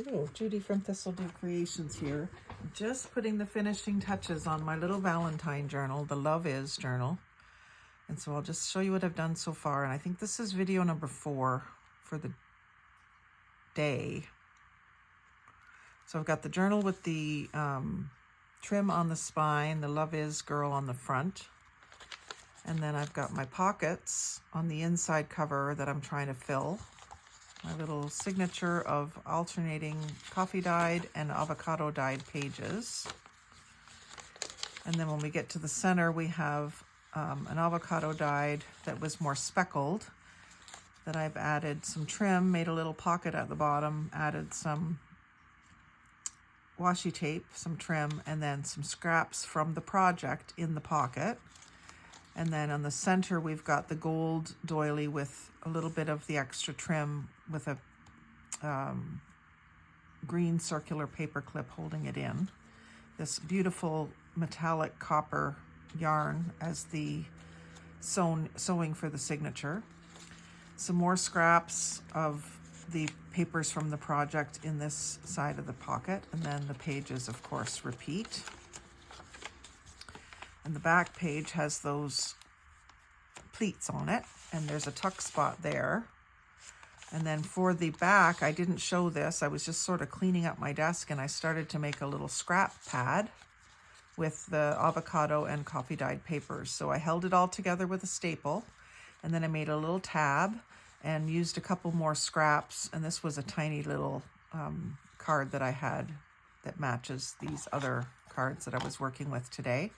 Hello, Judy from Thistledew Creations here. Just putting the finishing touches on my little Valentine journal, the Love Is journal. And so I'll just show you what I've done so far. And I think this is video number 4 for the day. So I've got the journal with the trim on the spine, the Love Is girl on the front. And then I've got my pockets on the inside cover that I'm trying to fill. My little signature of alternating coffee dyed and avocado dyed pages. And then when we get to the center, we have an avocado dyed that was more speckled, that I've added some trim, made a little pocket at the bottom, added some washi tape, some trim, and then some scraps from the project in the pocket. And then on the center, we've got the gold doily with a little bit of the extra trim with a green circular paper clip holding it in. This beautiful metallic copper yarn as the sewing for the signature. Some more scraps of the papers from the project in this side of the pocket. And then the pages, of course, repeat. And the back page has those pleats on it, and there's a tuck spot there. And then for the back, I didn't show this. I was just sort of cleaning up my desk, and I started to make a little scrap pad with the avocado and coffee dyed papers. So I held it all together with a staple, and then I made a little tab and used a couple more scraps. And this was a tiny little card that I had that matches these other cards that I was working with today.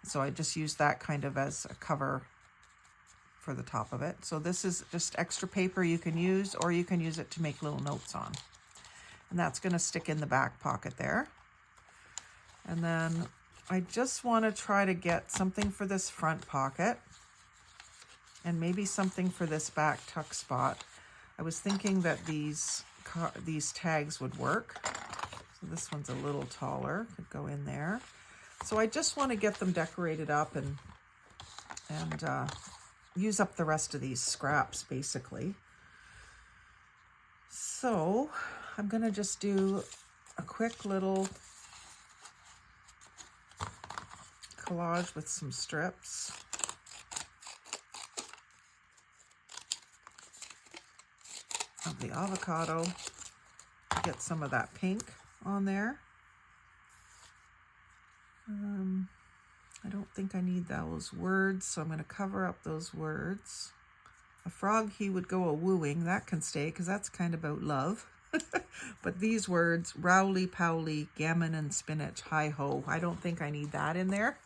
So I just used that kind of as a cover for the top of it. So this is just extra paper you can use, or you can use it to make little notes on. And that's going to stick in the back pocket there. And then I just want to try to get something for this front pocket and maybe something for this back tuck spot. I was thinking that these tags would work. So this one's a little taller, could go in there. So I just want to get them decorated up and use up the rest of these scraps, basically. So I'm going to just do a quick little collage with some strips. Of the avocado, get some of that pink on there. I don't think I need those words, so I'm going to cover up those words. A frog, he would go a-wooing. That can stay, because that's kind of about love. But these words, rowly, powly, gammon and spinach, hi-ho, I don't think I need that in there.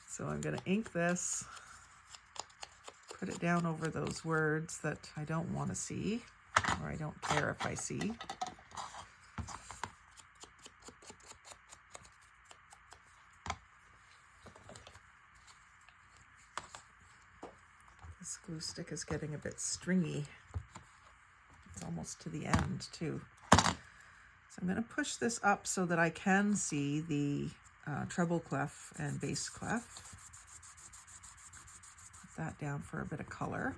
So I'm going to ink this, put it down over those words that I don't want to see, or I don't care if I see. This glue stick is getting a bit stringy. It's almost to the end too. So I'm going to push this up so that I can see the treble clef and bass clef. Put that down for a bit of color.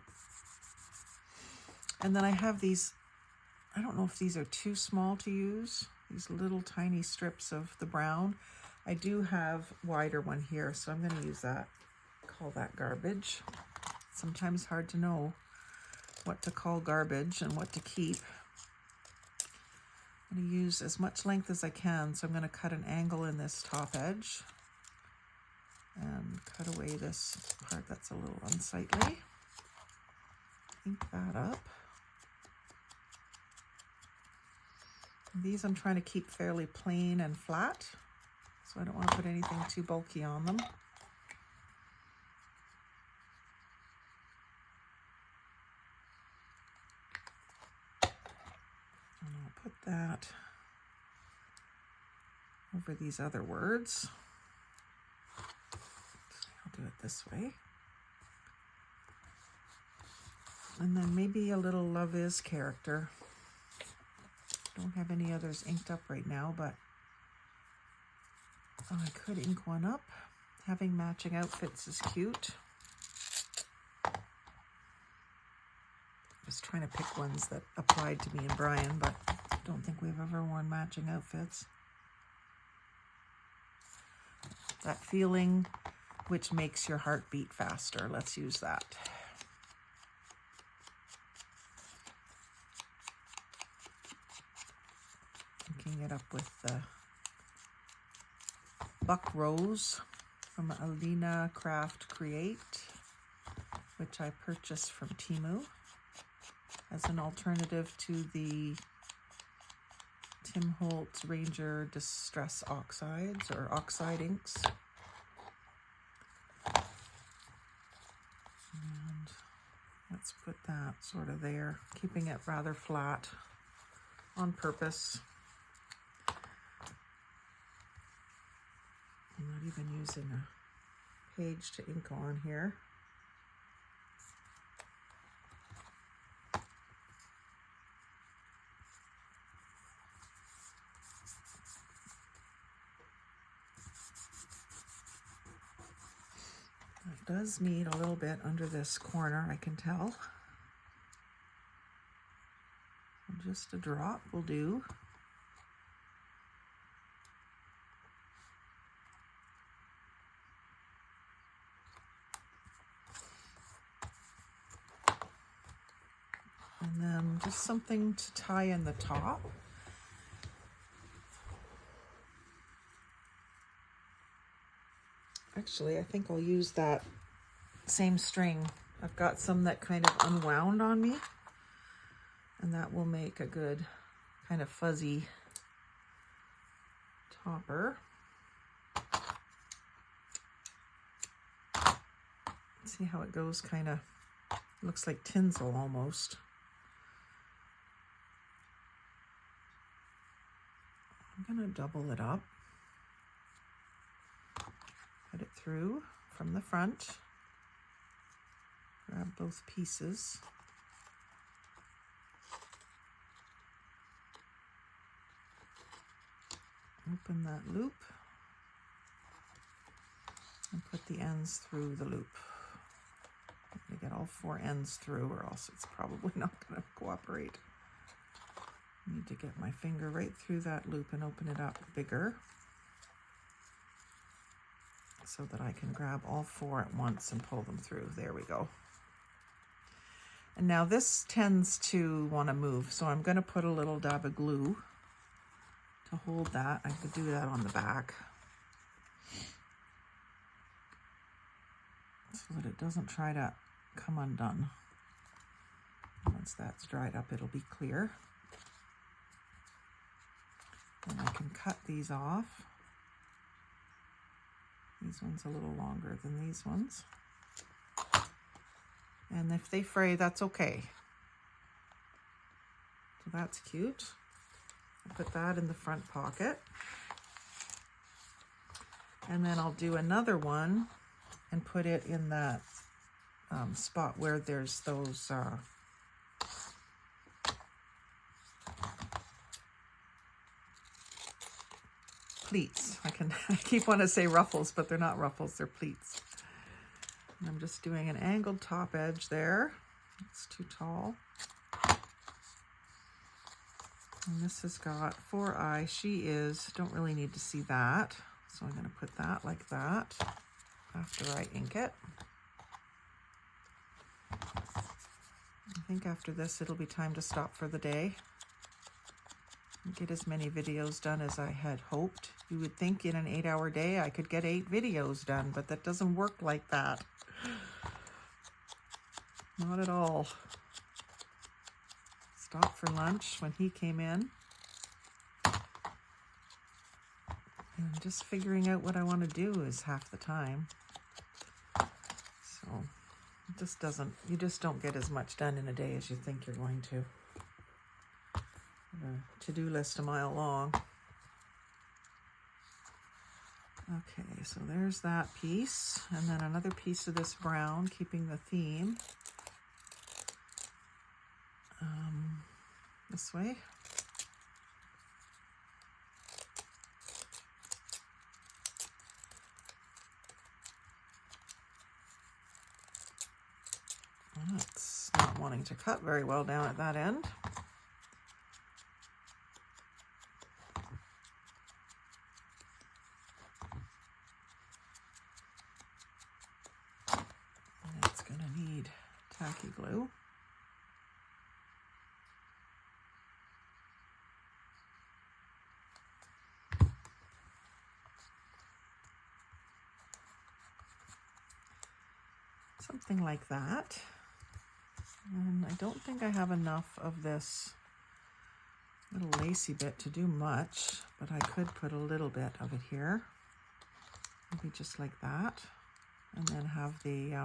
And then I have these, I don't know if these are too small to use, these little tiny strips of the brown. I do have a wider one here, so I'm going to use that. Call that garbage. Sometimes hard to know what to call garbage and what to keep. I'm going to use as much length as I can, so I'm going to cut an angle in this top edge and cut away this part that's a little unsightly. Ink that up. And these I'm trying to keep fairly plain and flat, so I don't want to put anything too bulky on them. And I'll put that over these other words. I'll do it this way. And then maybe a little Love Is character. Don't have any others inked up right now, but I could ink one up. Having matching outfits is cute. was trying to pick ones that applied to me and Brian, but I don't think we've ever worn matching outfits. That feeling which makes your heart beat faster. Let's use that. Inking it up with the Buck Rose from Alina Craft Create, which I purchased from Temu as an alternative to the Tim Holtz Ranger Distress Oxides or Oxide inks. And let's put that sort of there, keeping it rather flat on purpose. I'm not even using a page to ink on here. It does need a little bit under this corner, I can tell. Just a drop will do. And then just something to tie in the top. Actually, I think I'll use that same string. I've got some that kind of unwound on me, and that will make a good kind of fuzzy topper. See how it goes, kind of looks like tinsel almost. I'm going to double it up. Put it through from the front. Grab both pieces. Open that loop and put the ends through the loop. I'm going to get all 4 ends through, or else it's probably not going to cooperate. I need to get my finger right through that loop and open it up bigger so that I can grab all 4 at once and pull them through. There we go. And now this tends to want to move, so I'm going to put a little dab of glue to hold that. I could do that on the back so that it doesn't try to come undone. Once that's dried up, it'll be clear. And I can cut these off. These ones a little longer than these ones. And if they fray, that's okay. So that's cute. I'll put that in the front pocket. And then I'll do another one and put it in that spot where there's those pleats. I keep wanting to say ruffles, but they're not ruffles, they're pleats. And I'm just doing an angled top edge there. It's too tall. And this has got 4 she is, don't really need to see that. So I'm gonna put that like that after I ink it. I think after this, it'll be time to stop for the day. Get as many videos done as I had hoped. You would think in an 8-hour day I could get 8 videos done, but that doesn't work like that. Not at all. Stopped for lunch when he came in. And just figuring out what I want to do is half the time. So it just doesn't, you just don't get as much done in a day as you think you're going to. A to-do list a mile long. Okay, so there's that piece, and then another piece of this brown, keeping the theme. This way. That's not wanting to cut very well down at that end. And it's going to need tacky glue. Something like that. And I don't think I have enough of this little lacy bit to do much, but I could put a little bit of it here. Maybe just like that. And then have the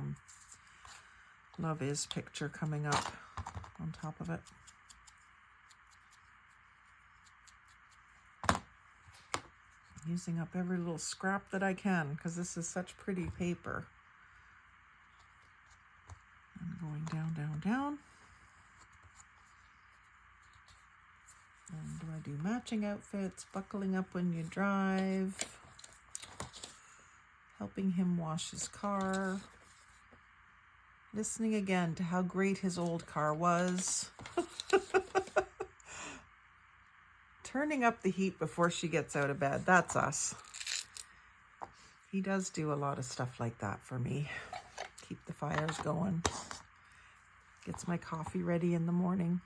Love Is picture coming up on top of it. Using up every little scrap that I can because this is such pretty paper. And going down, down, down. And do I do matching outfits, buckling up when you drive, helping him wash his car, listening again to how great his old car was, turning up the heat before she gets out of bed. That's us. He does do a lot of stuff like that for me. Keep the fires going. Gets my coffee ready in the morning.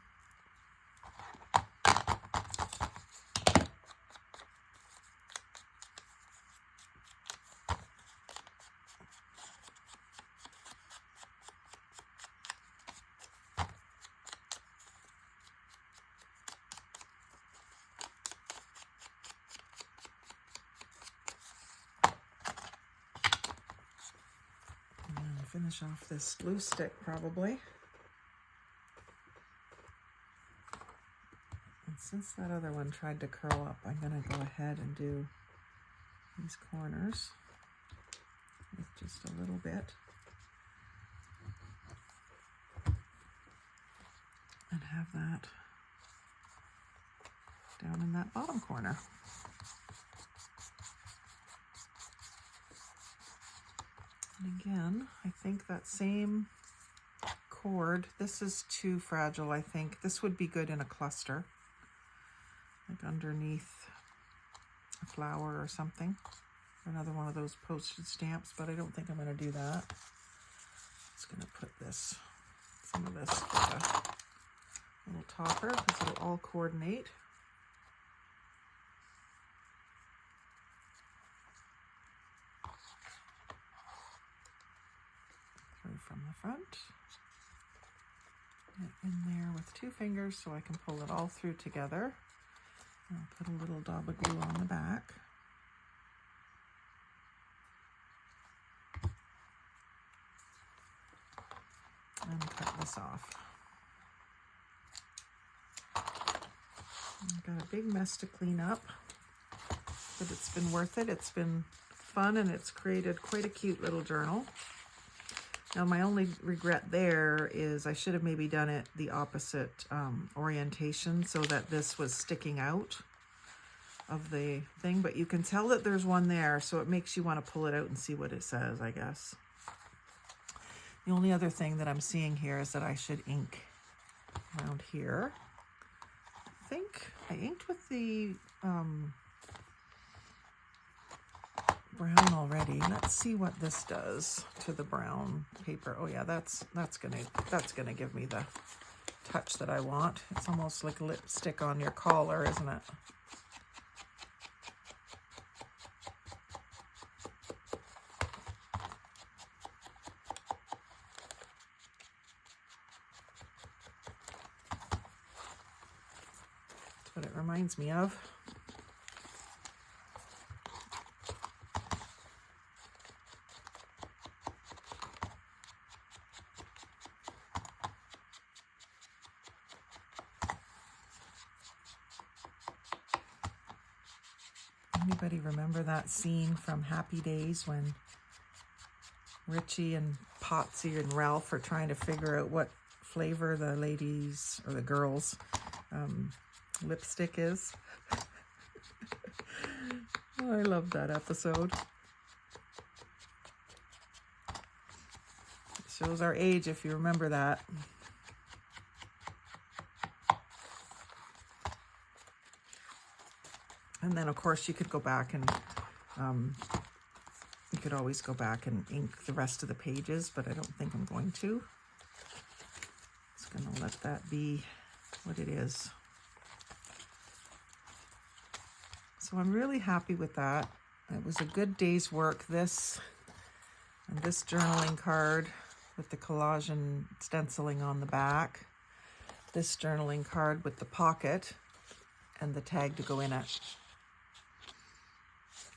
Finish off this glue stick probably. And since that other one tried to curl up, I'm going to go ahead and do these corners with just a little bit. And have that down in that bottom corner. And again, I think that same cord, this is too fragile, I think. This would be good in a cluster, like underneath a flower or something. Another one of those postage stamps, but I don't think I'm going to do that. Just going to put this, some of this for a little topper because it'll all coordinate. From the front, get in there with 2 fingers so I can pull it all through together. I'll put a little dab of glue on the back. And cut this off. I've got a big mess to clean up, but it's been worth it. It's been fun and it's created quite a cute little journal. Now, my only regret there is I should have maybe done it the opposite orientation so that this was sticking out of the thing, but you can tell that there's one there, so it makes you want to pull it out and see what it says, I guess. The only other thing that I'm seeing here is that I should ink around here. I think I inked with the brown already. Let's see what this does to the brown paper. Oh yeah, that's gonna give me the touch that I want. It's almost like lipstick on your collar, isn't it? That's what it reminds me of. Anybody remember that scene from Happy Days when Richie and Potsy and Ralph are trying to figure out what flavor the ladies or the girls' lipstick is? Oh, I love that episode. It shows our age if you remember that. And then of course you could go back and you could always go back and ink the rest of the pages, but I don't think I'm going to. Just gonna let that be what it is. So I'm really happy with that. It was a good day's work, this and this journaling card with the collage and stenciling on the back. This journaling card with the pocket and the tag to go in it.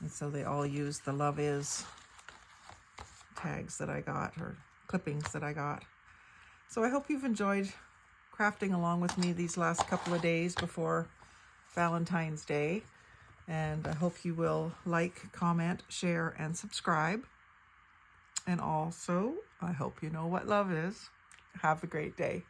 And so they all use the Love Is tags that I got, or clippings that I got. So I hope you've enjoyed crafting along with me these last couple of days before Valentine's Day. And I hope you will like, comment, share, and subscribe. And also, I hope you know what love is. Have a great day.